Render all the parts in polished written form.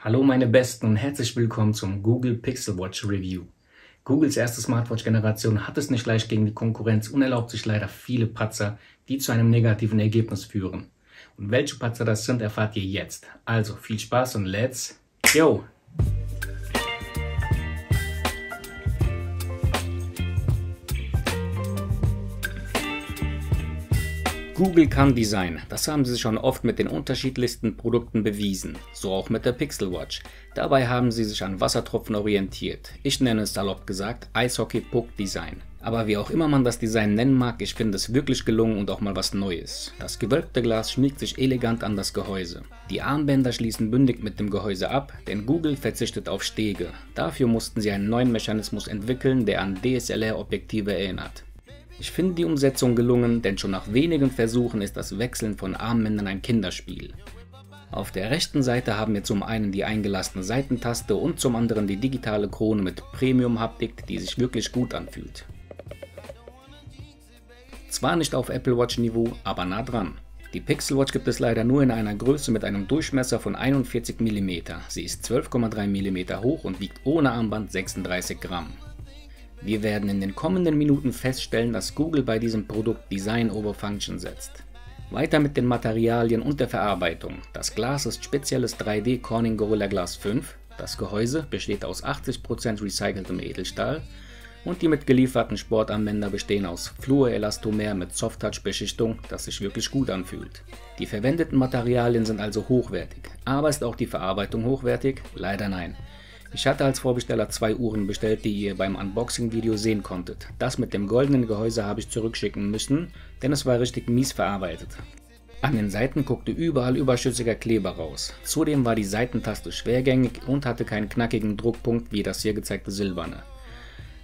Hallo meine Besten und herzlich willkommen zum Google Pixel Watch Review. Googles erste Smartwatch-Generation hat es nicht leicht gegen die Konkurrenz und erlaubt sich leider viele Patzer, die zu einem negativen Ergebnis führen. Und welche Patzer das sind, erfahrt ihr jetzt. Also viel Spaß und let's go! Google kann Design, das haben sie schon oft mit den unterschiedlichsten Produkten bewiesen, so auch mit der Pixel Watch. Dabei haben sie sich an Wassertropfen orientiert. Ich nenne es salopp gesagt Eishockey-Puck-Design. Aber wie auch immer man das Design nennen mag, ich finde es wirklich gelungen und auch mal was Neues. Das gewölbte Glas schmiegt sich elegant an das Gehäuse. Die Armbänder schließen bündig mit dem Gehäuse ab, denn Google verzichtet auf Stege. Dafür mussten sie einen neuen Mechanismus entwickeln, der an DSLR-Objektive erinnert. Ich finde die Umsetzung gelungen, denn schon nach wenigen Versuchen ist das Wechseln von Armbändern ein Kinderspiel. Auf der rechten Seite haben wir zum einen die eingelassene Seitentaste und zum anderen die digitale Krone mit Premium-Haptik, die sich wirklich gut anfühlt. Zwar nicht auf Apple Watch Niveau, aber nah dran. Die Pixel Watch gibt es leider nur in einer Größe mit einem Durchmesser von 41 mm. Sie ist 12,3 mm hoch und wiegt ohne Armband 36 Gramm. Wir werden in den kommenden Minuten feststellen, dass Google bei diesem Produkt Design over Function setzt. Weiter mit den Materialien und der Verarbeitung. Das Glas ist spezielles 3D Corning Gorilla Glas 5. Das Gehäuse besteht aus 80% recyceltem Edelstahl und die mitgelieferten Sportarmbänder bestehen aus Fluorelastomer mit Soft-Touch-Beschichtung, das sich wirklich gut anfühlt. Die verwendeten Materialien sind also hochwertig, aber ist auch die Verarbeitung hochwertig? Leider nein. Ich hatte als Vorbesteller 2 Uhren bestellt, die ihr beim Unboxing-Video sehen konntet. Das mit dem goldenen Gehäuse habe ich zurückschicken müssen, denn es war richtig mies verarbeitet. An den Seiten guckte überall überschüssiger Kleber raus. Zudem war die Seitentaste schwergängig und hatte keinen knackigen Druckpunkt wie das hier gezeigte silberne.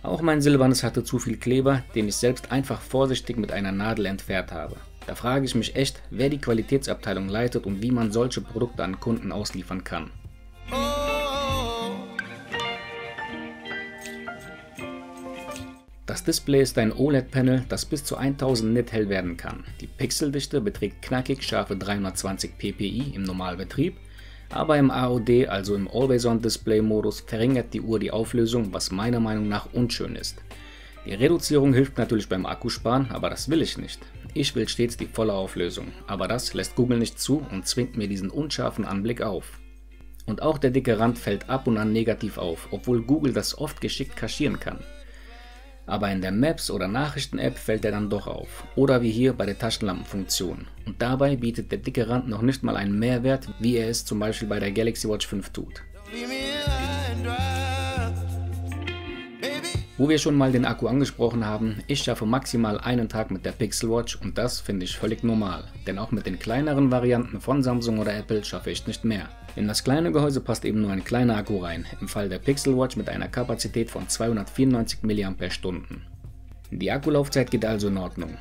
Auch mein silbernes hatte zu viel Kleber, den ich selbst einfach vorsichtig mit einer Nadel entfernt habe. Da frage ich mich echt, wer die Qualitätsabteilung leitet und wie man solche Produkte an Kunden ausliefern kann. Das Display ist ein OLED-Panel, das bis zu 1000 Nit hell werden kann. Die Pixeldichte beträgt knackig scharfe 320 ppi im Normalbetrieb, aber im AOD, also im Always-on-Display-Modus, verringert die Uhr die Auflösung, was meiner Meinung nach unschön ist. Die Reduzierung hilft natürlich beim Akkusparen, aber das will ich nicht. Ich will stets die volle Auflösung, aber das lässt Google nicht zu und zwingt mir diesen unscharfen Anblick auf. Und auch der dicke Rand fällt ab und an negativ auf, obwohl Google das oft geschickt kaschieren kann. Aber in der Maps- oder Nachrichten-App fällt er dann doch auf. Oder wie hier bei der Taschenlampenfunktion. Und dabei bietet der dicke Rand noch nicht mal einen Mehrwert, wie er es zum Beispiel bei der Galaxy Watch 5 tut. Wo wir schon mal den Akku angesprochen haben, ich schaffe maximal einen Tag mit der Pixel Watch und das finde ich völlig normal. Denn auch mit den kleineren Varianten von Samsung oder Apple schaffe ich nicht mehr. In das kleine Gehäuse passt eben nur ein kleiner Akku rein, im Fall der Pixel Watch mit einer Kapazität von 294 mAh. Die Akkulaufzeit geht also in Ordnung.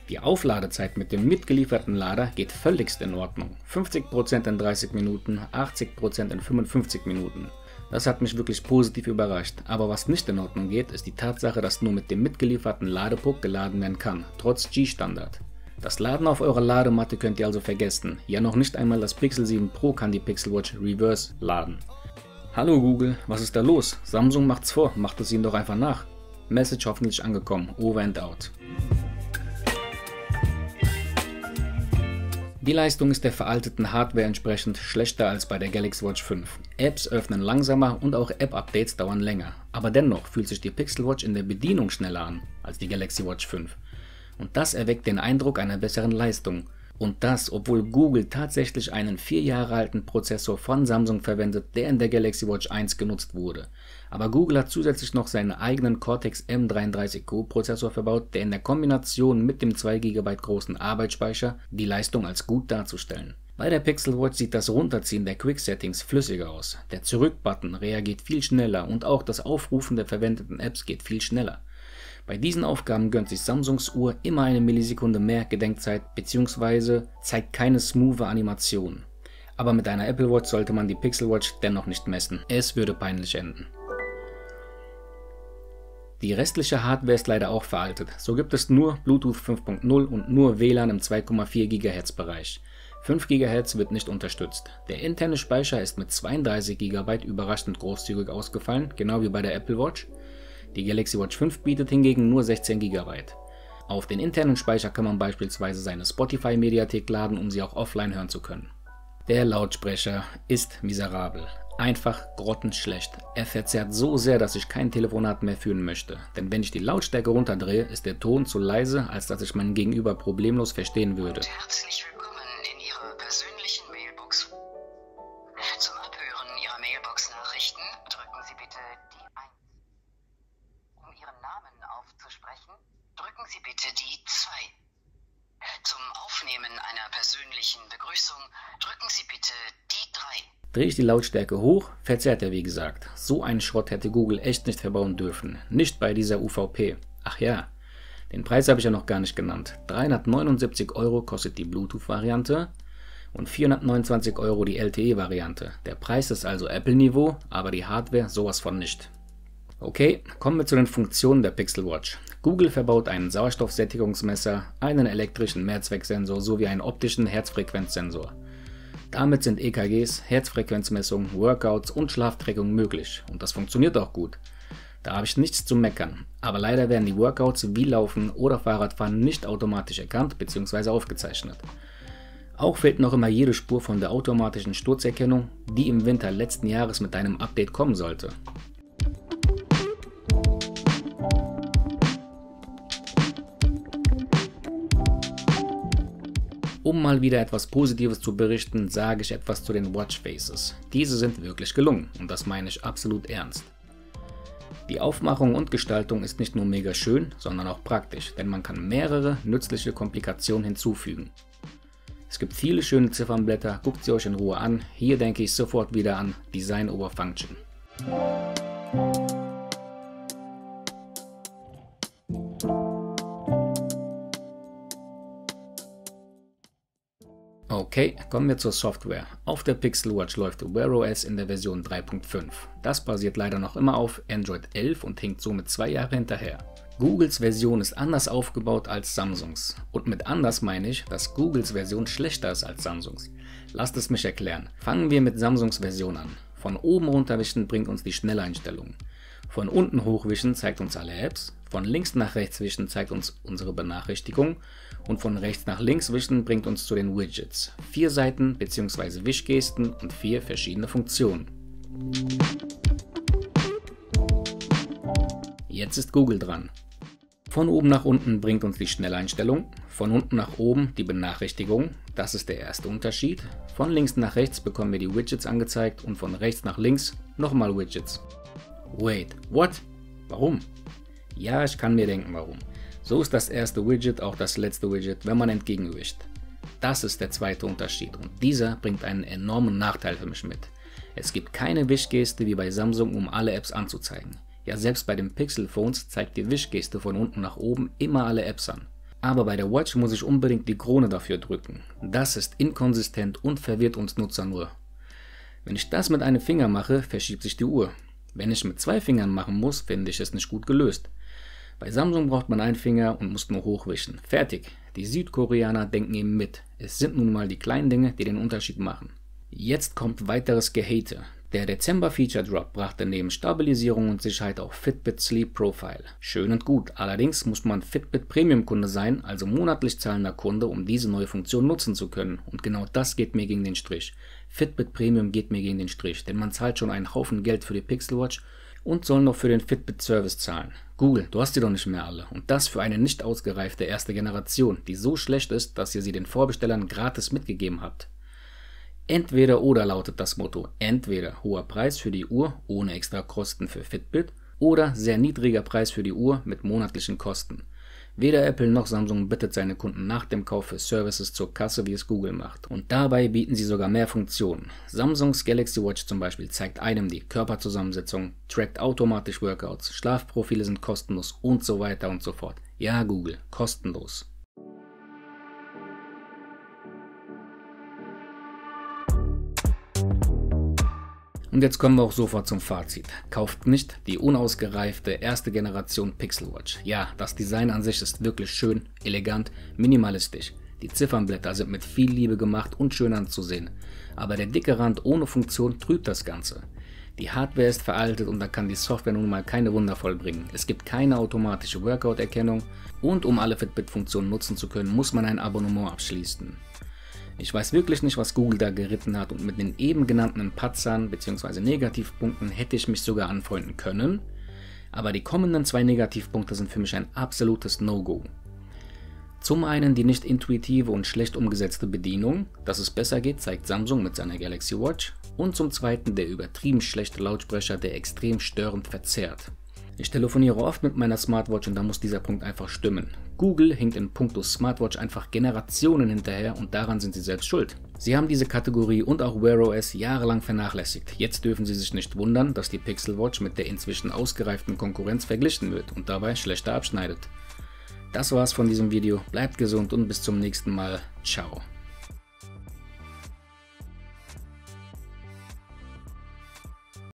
Die Aufladezeit mit dem mitgelieferten Lader geht völligst in Ordnung. 50% in 30 Minuten, 80% in 55 Minuten. Das hat mich wirklich positiv überrascht, aber was nicht in Ordnung geht, ist die Tatsache, dass nur mit dem mitgelieferten Ladepuck geladen werden kann, trotz G-Standard. Das Laden auf eurer Ladematte könnt ihr also vergessen, ja noch nicht einmal das Pixel 7 Pro kann die Pixel Watch Reverse laden. Hallo Google, was ist da los? Samsung macht's vor, macht es ihnen doch einfach nach. Message hoffentlich angekommen, over and out. Die Leistung ist der veralteten Hardware entsprechend schlechter als bei der Galaxy Watch 5. Apps öffnen langsamer und auch App-Updates dauern länger. Aber dennoch fühlt sich die Pixel Watch in der Bedienung schneller an als die Galaxy Watch 5. Und das erweckt den Eindruck einer besseren Leistung. Und das, obwohl Google tatsächlich einen 4 Jahre alten Prozessor von Samsung verwendet, der in der Galaxy Watch 1 genutzt wurde. Aber Google hat zusätzlich noch seinen eigenen Cortex M33 Prozessor verbaut, der in der Kombination mit dem 2 GB großen Arbeitsspeicher die Leistung als gut darzustellen. Bei der Pixel Watch sieht das Runterziehen der Quick Settings flüssiger aus. Der Zurück-Button reagiert viel schneller und auch das Aufrufen der verwendeten Apps geht viel schneller. Bei diesen Aufgaben gönnt sich Samsungs Uhr immer eine Millisekunde mehr Gedenkzeit bzw. zeigt keine smoothe Animation. Aber mit einer Apple Watch sollte man die Pixel Watch dennoch nicht messen, es würde peinlich enden. Die restliche Hardware ist leider auch veraltet, so gibt es nur Bluetooth 5.0 und nur WLAN im 2,4 GHz Bereich. 5 GHz wird nicht unterstützt. Der interne Speicher ist mit 32 GB überraschend großzügig ausgefallen, genau wie bei der Apple Watch. Die Galaxy Watch 5 bietet hingegen nur 16 GB. Auf den internen Speicher kann man beispielsweise seine Spotify-Mediathek laden, um sie auch offline hören zu können. Der Lautsprecher ist miserabel. Einfach grottenschlecht. Er verzerrt so sehr, dass ich kein Telefonat mehr führen möchte. Denn wenn ich die Lautstärke runterdrehe, ist der Ton zu leise, als dass ich meinen Gegenüber problemlos verstehen würde. Herzlich willkommen in Ihrer persönlichen Mailbox. Zum Abhören Ihrer Mailbox-Nachrichten drücken Sie bitte die 1. Um Ihren Namen aufzusprechen, drücken Sie bitte die 2. Zum Aufnehmen einer persönlichen Begrüßung drücken Sie bitte die 3. Drehe ich die Lautstärke hoch, verzerrt er wie gesagt. So einen Schrott hätte Google echt nicht verbauen dürfen. Nicht bei dieser UVP. Ach ja, den Preis habe ich ja noch gar nicht genannt. 379 € kostet die Bluetooth-Variante und 429 € die LTE-Variante. Der Preis ist also Apple-Niveau, aber die Hardware sowas von nicht. Okay, kommen wir zu den Funktionen der Pixel Watch. Google verbaut einen Sauerstoffsättigungsmesser, einen elektrischen Mehrzwecksensor sowie einen optischen Herzfrequenzsensor. Damit sind EKGs, Herzfrequenzmessungen, Workouts und Schlaftrackung möglich und das funktioniert auch gut. Da habe ich nichts zu meckern, aber leider werden die Workouts wie Laufen oder Fahrradfahren nicht automatisch erkannt bzw. aufgezeichnet. Auch fehlt noch immer jede Spur von der automatischen Sturzerkennung, die im Winter letzten Jahres mit einem Update kommen sollte. Um mal wieder etwas Positives zu berichten, sage ich etwas zu den Watchfaces. Diese sind wirklich gelungen und das meine ich absolut ernst. Die Aufmachung und Gestaltung ist nicht nur mega schön, sondern auch praktisch, denn man kann mehrere nützliche Komplikationen hinzufügen. Es gibt viele schöne Ziffernblätter, guckt sie euch in Ruhe an. Hier denke ich sofort wieder an Design over Function. Okay, kommen wir zur Software. Auf der Pixel Watch läuft Wear OS in der Version 3.5. Das basiert leider noch immer auf Android 11 und hinkt somit 2 Jahre hinterher. Googles Version ist anders aufgebaut als Samsungs. Und mit anders meine ich, dass Googles Version schlechter ist als Samsungs. Lasst es mich erklären. Fangen wir mit Samsungs Version an. Von oben runterwischen bringt uns die Schnelleinstellungen. Von unten hochwischen zeigt uns alle Apps. Von links nach rechts wischen zeigt uns unsere Benachrichtigung. Und von rechts nach links wischen bringt uns zu den Widgets. 4 Seiten bzw. Wischgesten und 4 verschiedene Funktionen. Jetzt ist Google dran. Von oben nach unten bringt uns die Schnelleinstellung, von unten nach oben die Benachrichtigung, das ist der erste Unterschied. Von links nach rechts bekommen wir die Widgets angezeigt und von rechts nach links nochmal Widgets. Wait, what? Warum? Ja, ich kann mir denken warum. So ist das erste Widget auch das letzte Widget, wenn man entgegenwischt. Das ist der zweite Unterschied und dieser bringt einen enormen Nachteil für mich mit. Es gibt keine Wischgeste wie bei Samsung, um alle Apps anzuzeigen. Ja, selbst bei den Pixel Phones zeigt die Wischgeste von unten nach oben immer alle Apps an. Aber bei der Watch muss ich unbedingt die Krone dafür drücken. Das ist inkonsistent und verwirrt uns Nutzer nur. Wenn ich das mit einem Finger mache, verschiebt sich die Uhr. Wenn ich mit 2 Fingern machen muss, finde ich es nicht gut gelöst. Bei Samsung braucht man einen Finger und muss nur hochwischen. Fertig. Die Südkoreaner denken eben mit. Es sind nun mal die kleinen Dinge, die den Unterschied machen. Jetzt kommt weiteres Gehate. Der Dezember Feature Drop brachte neben Stabilisierung und Sicherheit auch Fitbit Sleep Profile. Schön und gut, allerdings muss man Fitbit Premium Kunde sein, also monatlich zahlender Kunde, um diese neue Funktion nutzen zu können. Und genau das geht mir gegen den Strich. Fitbit Premium geht mir gegen den Strich, denn man zahlt schon einen Haufen Geld für die Pixel Watch und soll noch für den Fitbit Service zahlen. Google, du hast die doch nicht mehr alle. Und das für eine nicht ausgereifte erste Generation, die so schlecht ist, dass ihr sie den Vorbestellern gratis mitgegeben habt. Entweder oder lautet das Motto. Entweder hoher Preis für die Uhr ohne extra Kosten für Fitbit oder sehr niedriger Preis für die Uhr mit monatlichen Kosten. Weder Apple noch Samsung bittet seine Kunden nach dem Kauf für Services zur Kasse, wie es Google macht. Und dabei bieten sie sogar mehr Funktionen. Samsungs Galaxy Watch zum Beispiel zeigt einem die Körperzusammensetzung, trackt automatisch Workouts, Schlafprofile sind kostenlos und so weiter und so fort. Ja, Google, kostenlos. Und jetzt kommen wir auch sofort zum Fazit. Kauft nicht die unausgereifte erste Generation Pixel Watch. Ja, das Design an sich ist wirklich schön, elegant, minimalistisch. Die Ziffernblätter sind mit viel Liebe gemacht und schön anzusehen, aber der dicke Rand ohne Funktion trübt das Ganze. Die Hardware ist veraltet und da kann die Software nun mal keine Wunder vollbringen. Es gibt keine automatische Workout-Erkennung und um alle Fitbit-Funktionen nutzen zu können, muss man ein Abonnement abschließen. Ich weiß wirklich nicht, was Google da geritten hat und mit den eben genannten Patzern bzw. Negativpunkten hätte ich mich sogar anfreunden können, aber die kommenden 2 Negativpunkte sind für mich ein absolutes No-Go. Zum einen die nicht intuitive und schlecht umgesetzte Bedienung, dass es besser geht, zeigt Samsung mit seiner Galaxy Watch, und zum zweiten der übertrieben schlechte Lautsprecher, der extrem störend verzerrt. Ich telefoniere oft mit meiner Smartwatch und da muss dieser Punkt einfach stimmen. Google hinkt in puncto Smartwatch einfach Generationen hinterher und daran sind sie selbst schuld. Sie haben diese Kategorie und auch Wear OS jahrelang vernachlässigt. Jetzt dürfen sie sich nicht wundern, dass die Pixel Watch mit der inzwischen ausgereiften Konkurrenz verglichen wird und dabei schlechter abschneidet. Das war's von diesem Video, bleibt gesund und bis zum nächsten Mal. Ciao.